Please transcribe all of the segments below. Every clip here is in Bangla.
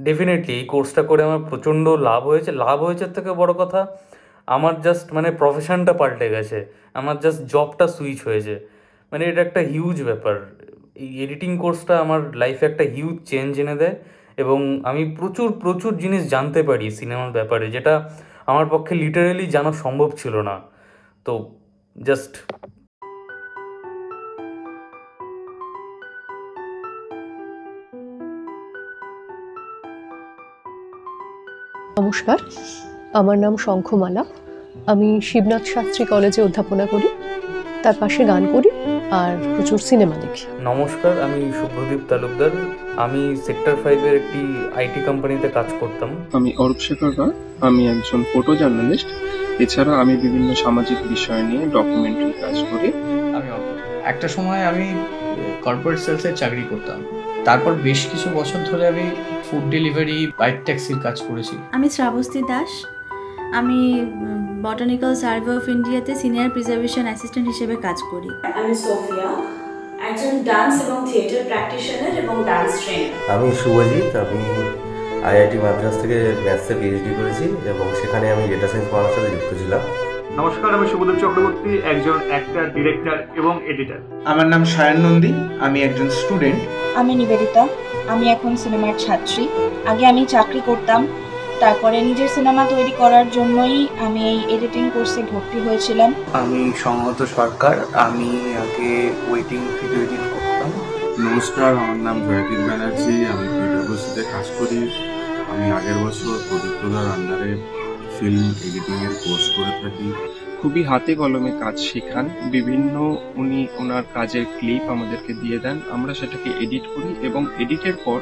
ডেফিনেটলি এই কোর্সটা করে আমার প্রচণ্ড লাভ হয়েছে। লাভ হয়েছে থেকে বড় কথা, আমার জাস্ট মানে প্রফেশনটা পাল্টে গেছে। আমার জাস্ট জবটা সুইচ হয়েছে। মানে এটা একটা হিউজ ব্যাপার। এই এডিটিং কোর্সটা আমার লাইফে একটা হিউজ চেঞ্জ এনে দেয়, এবং আমি প্রচুর প্রচুর জিনিস জানতে পারি সিনেমার ব্যাপারে, যেটা আমার পক্ষে লিটারেলি জানা সম্ভব ছিল না। তো জাস্ট নমস্কার, আমার নাম শঙ্খমালা। আমি শিবনাথ শাস্ত্রী কলেজে অধ্যাপনা করি, তার পাশে গান করি আর প্রচুর সিনেমা দেখি। নমস্কার, আমি শুভ্রদীপ তালুকদার। আমি সেক্টর 5-এর একটি আইটি কোম্পানিতে কাজ করতাম। আমি অরূপ শেখর রায়, আমি একজন ফটো জার্নালিস্ট। এছাড়া আমি বিভিন্ন সামাজিক বিষয় নিয়ে ডকুমেন্টারি কাজ করি। আমি একটা সময় আমি কর্পোরেট সেলসে চাকরি করতাম, তারপর বেশ কিছু বছর ধরে আমি ফুড ডেলিভারি, বাইক ট্যাক্সির কাজ করেছি। আমি শ্রাবস্তী দাস, আমি বটানিক্যাল সার্ভে অফ ইন্ডিয়াতে সিনিয়র প্রিজার্ভেশন অ্যাসিস্ট্যান্ট হিসেবে কাজ করি। আমি সোফিয়া, একজন ডান্স এবং থিয়েটার প্র্যাকটিশনার এবং ডান্স ট্রেনার। আমি শুভজিৎ, আমি আইআইটি মাদ্রাস থেকে ম্যাথসে পিএইচডি করেছি এবং সেখানে আমি ডেটা সায়েন্স পড়ার সাথে যুক্ত ছিলাম। নমস্কার, আমি শুভদেব চক্রবর্তী, একজন অ্যাক্টর, ডিরেক্টর এবং এডিটর। আমার নাম সায়ন নন্দী, আমি একজন স্টুডেন্ট। আমি নিবেদিতা, আমি এখন সিনেমার ছাত্রী। আগে আমি চাকরি করতাম, তারপরে নিজের সিনেমা তৈরি করার জন্যই আমি এই এডিটিং কোর্সে ভর্তি হয়েছিলাম। আমি সংহত সরকার, আমি আগে ওয়েটিং ভিডিও এডিট করতাম। নমস্কার, আমার নাম জয়দীপ ব্যানার্জি, আমি পিডব্লিউসিতে কাজ করি। আমি আগের বছর প্রদীপ্তদার আন্ডারে ফিল্ম এডিটিংয়ের কোর্স করে থাকি। খুবই হাতে কলমে কাজ শেখান। বিভিন্ন উনি ওনার কাজের ক্লিপ আমাদেরকে দিয়ে দেন, আমরা সেটাকে এডিট করি এবং এডিটের পর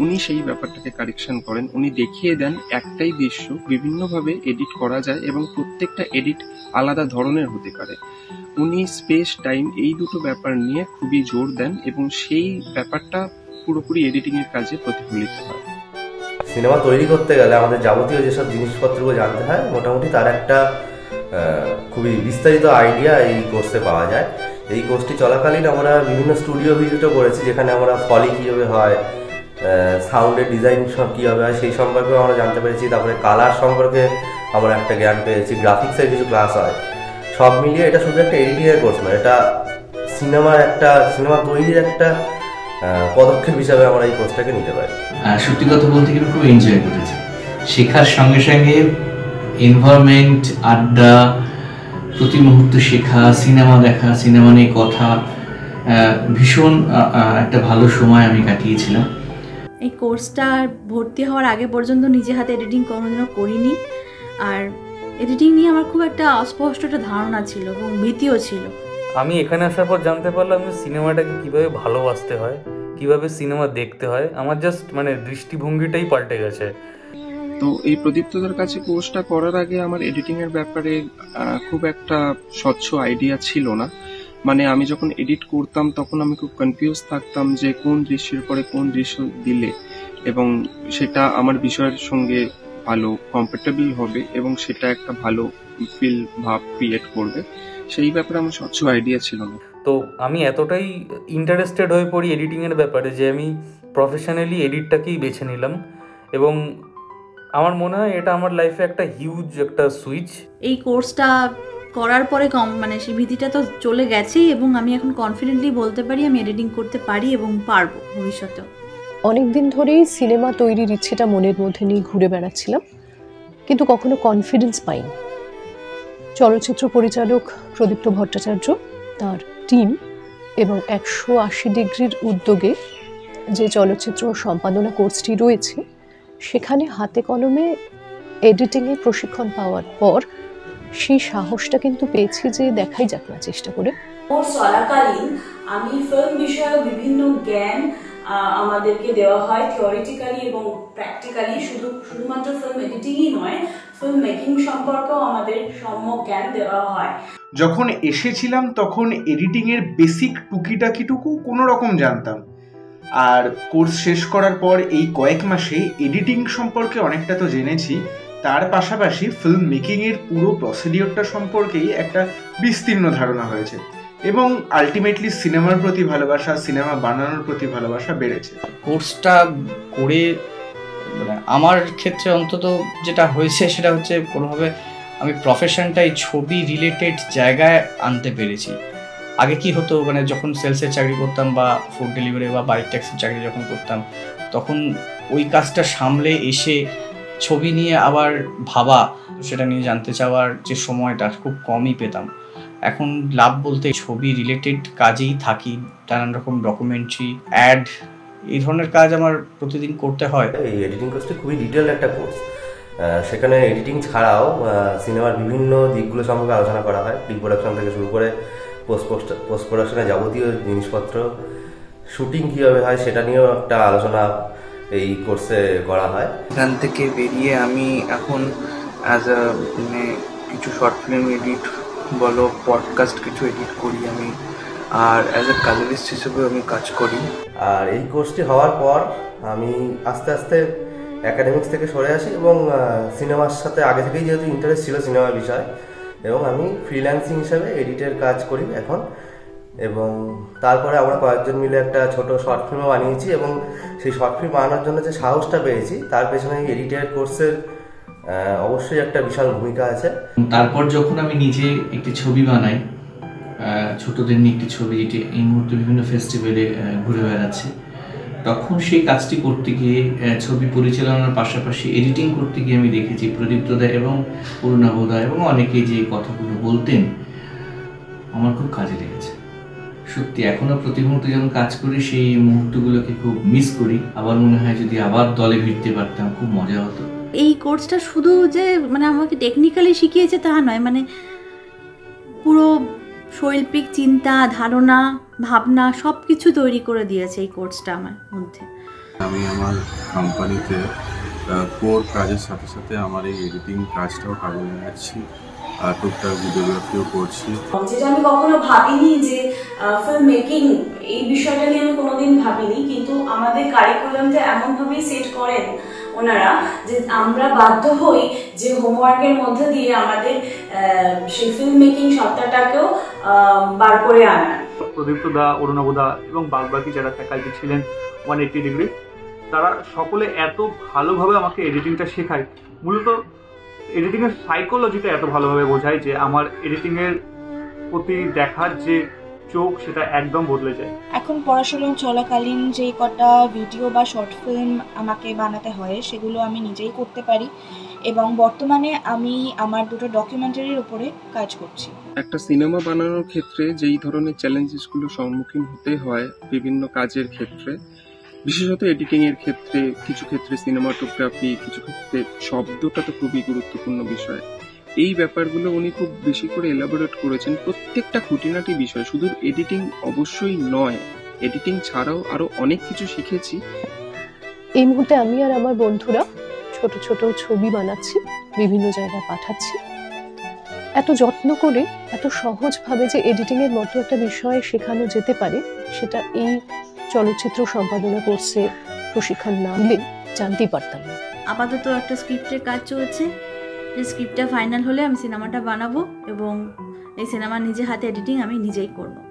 উনি সেই ব্যাপারটাকে কারেকশন করেন। উনি দেখিয়ে দেন একটাই দৃশ্য বিভিন্নভাবে এডিট করা যায় এবং প্রত্যেকটা এডিট আলাদা ধরনের হতে পারে। উনি স্পেস টাইম এই দুটো ব্যাপার নিয়ে খুবই জোর দেন এবং সেই ব্যাপারটা পুরোপুরি এডিটিং এর কাজে প্রতিফলিত হয়। সিনেমা তৈরি করতে গেলে আমাদের যাবতীয় যেসব জিনিসপত্রগুলো জানতে হয়, মোটামুটি তার একটা খুবই বিস্তারিত আইডিয়া এই কোর্সে পাওয়া যায়। এই কোর্সটি চলাকালীন আমরা বিভিন্ন স্টুডিও ভিজিটও করেছি, যেখানে আমরা ফলি কীভাবে হয়, সাউন্ডের ডিজাইন সব কীভাবে হয় সেই সম্পর্কেও আমরা জানতে পেরেছি। তারপরে কালার সম্পর্কে আমরা একটা জ্ঞান পেয়েছি, গ্রাফিক্সের কিছু ক্লাস হয়। সব মিলিয়ে এটা শুধু একটা এডিটিংয়ের কোর্স নয়, এটা সিনেমা তৈরির একটা পদক্ষেপ হিসাবে আমরা এই কোর্সটাকে নিতে পারি। সত্যি কথা বলতে গেলে খুব এনজয় করেছি। শেখার সঙ্গে সঙ্গে এনভায়রনমেন্ট, আড্ডা, প্রতি মুহূর্তে শেখা, সিনেমা দেখা, সিনেমা নিয়ে কথা, ভীষণ একটা ভালো সময় আমি কাটিয়েছিলাম। এই কোর্সটা ভর্তি হওয়ার আগে পর্যন্ত নিজে হাতে এডিটিং কোনোদিনও করিনি, আর এডিটিং নিয়ে আমার খুব একটা অস্পষ্ট একটা ধারণা ছিল এবং ভীতিও ছিল। আমি এখানে আসার পর জানতে পারলাম যে সিনেমাটাকে কীভাবে ভালোবাসতে হয়, কীভাবে সিনেমা দেখতে হয়। আমার জাস্ট মানে দৃষ্টিভঙ্গিটাই পাল্টে গেছে। তো এই প্রদীপ্তদের কাছে কোর্সটা করার আগে আমার এডিটিং এর ব্যাপারে খুব একটা স্বচ্ছ আইডিয়া ছিল না। মানে আমি যখন এডিট করতাম তখন আমি খুব কনফিউজ থাকতাম যে কোন দৃশ্যের পরে কোন দৃশ্য দিলে এবং সেটা আমার বিষয়ের সঙ্গে ভালো কম্পাটেবল হবে এবং সেটা একটা ভালো ফিল ভাব ক্রিয়েট করবে, সেই ব্যাপারে আমার স্বচ্ছ আইডিয়া ছিল না। তো আমি এতটাই ইন্টারেস্টেড হয়ে পড়ি এডিটিংয়ের ব্যাপারে যে আমি প্রফেশনালি এডিটটাকেই বেছে নিলাম, এবং আমার মনে হয় এটা আমার লাইফে একটা হিউজ একটা সুইচ। এই কোর্সটা করার পরে মানে সেই ভীতিটা তো চলে গেছেই, এবং আমি এখন কনফিডেন্টলি বলতে পারি আমি এডিটিং করতে পারি এবং পারবো ভবিষ্যতেও। অনেকদিন ধরেই সিনেমা তৈরির ইচ্ছেটা মনের মধ্যে নিয়ে ঘুরে বেড়াচ্ছিলাম, কিন্তু কখনো কনফিডেন্স পাইনি। চলচ্চিত্র পরিচালক প্রদীপ্ত ভট্টাচার্য, তার টিম এবং 180 ডিগ্রির উদ্যোগে যে চলচ্চিত্র সম্পাদনা কোর্সটি রয়েছে, সেখানে হাতে কলমে এডিটিংয়ের প্রশিক্ষণ পাওয়ার পর সেই সাহসটা কিন্তু পেয়েছি যে দেখাই যাক না চেষ্টা করে। কোর্স চলাকালীন আমি ফিল্ম বিষয়ে বিভিন্ন জ্ঞান আমাদেরকে দেওয়া হয়, থিওরিটিক্যালি এবং প্র্যাকটিক্যালি। শুধুমাত্র ফিল্ম এডিটিংই নয়, ফিল্ম মেকিং সম্পর্কেও আমাদের সম্যক জ্ঞান দেওয়া হয়। যখন এসেছিলাম তখন এডিটিং এর বেসিক টুকিটাকিটুকু কোনো রকম জানতাম, আর কোর্স শেষ করার পর এই কয়েক মাসে এডিটিং সম্পর্কে অনেকটা তো জেনেছি। তার পাশাপাশি ফিল্ম মেকিং এর পুরো প্রসিডিওরটা সম্পর্কেই একটা বিস্তীর্ণ ধারণা হয়েছে এবং আলটিমেটলি সিনেমার প্রতি ভালোবাসা, সিনেমা বানানোর প্রতি ভালোবাসা বেড়েছে। কোর্সটা করে মানে আমার ক্ষেত্রে অন্তত যেটা হয়েছে সেটা হচ্ছে কোনোভাবে আমি প্রফেশনটাই ছবি রিলেটেড জায়গায় আনতে পেরেছি। আগে কি হতো, মানে যখন সেলসের চাকরি করতাম বা ফুড ডেলিভারি বা বাইক ট্যাক্সির চাকরি যখন করতাম, তখন ওই কাজটা সামলে এসে ছবি নিয়ে আবার ভাবা, সেটা নিয়ে জানতে চাওয়ার যে সময়টা খুব কমই পেতাম। এখন লাভ বলতে ছবি রিলেটেড কাজেই থাকি, নানান রকম ডকুমেন্টারি, অ্যাড, এই ধরনের কাজ আমার প্রতিদিন করতে হয়। এই এডিটিং কোর্সটি খুবই ডিটেলড একটা কোর্স। সেখানে এডিটিং ছাড়াও সিনেমার বিভিন্ন দিকগুলো সম্পর্কে আলোচনা করা হয়, প্রি প্রোডাকশন থেকে শুরু করে পোস্ট প্রোডাকশনের যাবতীয় জিনিসপত্র, শুটিং কীভাবে হয় সেটা নিয়েও একটা আলোচনা এই কোর্সে করা হয়। এখান থেকে বেরিয়ে আমি এখন অ্যাজ আ মানে কিছু শর্ট ফিল্ম এডিট বলো, পডকাস্ট কিছু এডিট করি আমি, আর অ্যাজ এ কালারিস্ট হিসেবেও আমি কাজ করি। আর এই কোর্সটি হওয়ার পর আমি আস্তে আস্তে অ্যাকাডেমিক্স থেকে সরে আসি এবং সিনেমার সাথে আগে থেকেই যেহেতু ইন্টারেস্ট ছিল সিনেমার বিষয়, এবং আমি ফ্রিল্যান্সিং হিসেবে এডিটের কাজ করি এখন। এবং তারপরে আমরা কয়েকজন মিলে একটা ছোট শর্ট ফিল্মও বানিয়েছি, এবং সেই শর্ট ফিল্ম বানানোর জন্য যে সাহসটা পেয়েছি তার পেছনে এই এডিটের কোর্সের অবশ্যই একটা বিশাল ভূমিকা আছে। তারপর যখন আমি নিজে একটি ছবি বানাই, ছোটদের নিয়ে একটি ছবি যেটি এই মুহূর্তে বিভিন্ন ফেস্টিভ্যালে ঘুরে বেড়াচ্ছে, তখন সেই কাজটি করতে গিয়ে ছবি পরিচালনার পাশাপাশি এডিটিং করতে গিয়ে আমি দেখেছি প্রদীপ্তদা এবং অরুণাবদা এবং অনেকে যে কথাগুলো বলতেন আমার খুব কাজে লেগেছে। সত্যি এখনও প্রতি মুহূর্তে যখন কাজ করি সেই মুহূর্তগুলোকে খুব মিস করি। আবার মনে হয় যদি আবার দলে ভিড়তে পারতাম খুব মজা হতো। এই কোর্সটা শুধু যে মানে আমাকে টেকনিক্যালি শিখিয়েছে তা নয়, মানে পুরো শৈল্পিক চিন্তা, ধারণা, ভাবনা সব কিছু তৈরি করে দিয়েছে এই কোর্সটা আমার মধ্যে। আমি আমার কোম্পানিতে কোর কাজের সাথে সাথে আমার এই এডিটিং কাজটাও কাজে লাগাচ্ছি, আর টুকটাক ভিডিওগ্রাফিও করছি। যেটা আমি কখনো ভাবিনি যে ফিল্ম মেকিং এই বিষয়টা নিয়ে আমি কোনোদিন ভাবিনি, কিন্তু আমাদের কারিকুলামটা এমনভাবেই সেট করেন ওনারা যে আমরা বাধ্য হই যে হোমওয়ার্কের মধ্যে দিয়ে আমাদের সেই ফিল্ম মেকিং সত্তাটাকেও বার করে আনার। প্রদীপ্তদা, অরুণাবদা এবং বাদবাকি যারা ফ্যাকাল্টি ছিলেন 180 ডিগ্রি, তারা সকলে এত ভালোভাবে আমাকে এডিটিংটা শেখায়। মূলত এডিটিংয়ের সাইকোলজিটা এত ভালোভাবে বোঝায় যে আমার এডিটিংয়ের প্রতি দেখার যে চোখ সেটা একদম বদলে যায়। এখন পড়াশোনা চলাকালীন যে কটা ভিডিও বা শর্ট ফিল্ম আমাকে বানাতে হয় সেগুলো আমি নিজেই করতে পারি, এবং বর্তমানে আমি আমার দুটো ডকুমেন্টারির উপরে কাজ করছি। একটা সিনেমা বানানোর ক্ষেত্রে যেই ধরনের চ্যালেঞ্জেসগুলো সম্মুখীন হতে হয় বিভিন্ন কাজের ক্ষেত্রে, বিশেষত এডিটিং এর ক্ষেত্রে, কিছু ক্ষেত্রে সিনেমাটোগ্রাফি, কিছু ক্ষেত্রে শব্দটা তো খুবই গুরুত্বপূর্ণ বিষয়। এই ব্যাপারগুলো উনি খুব বেশি করে এলাবোরেট করেছেন, প্রত্যেকটা খুঁটিনাটি বিষয়। শুধু এডিটিং অবশ্যই নয়, এডিটিং ছাড়াও আরো অনেক কিছু শিখেছি। এই মুহূর্তে আমি আর আমার বন্ধুরা ছোট ছোট ছবি বানাচ্ছি, বিভিন্ন জায়গায় পাঠাচ্ছি। এত যত্ন করে, এত সহজভাবে যে এডিটিং এর মতো একটা বিষয় শেখানো যেতে পারে, সেটা এই চলচ্চিত্র সম্পাদনা কোর্সে প্রশিক্ষণ না নিলে জানতেই পারতাম না। আপাতত একটা স্ক্রিপ্টের কাজ চলছে, যে স্ক্রিপ্টটা ফাইনাল হলে আমি সিনেমাটা বানাবো এবং এই সিনেমার নিজে হাতে এডিটিং আমি নিজেই করবো।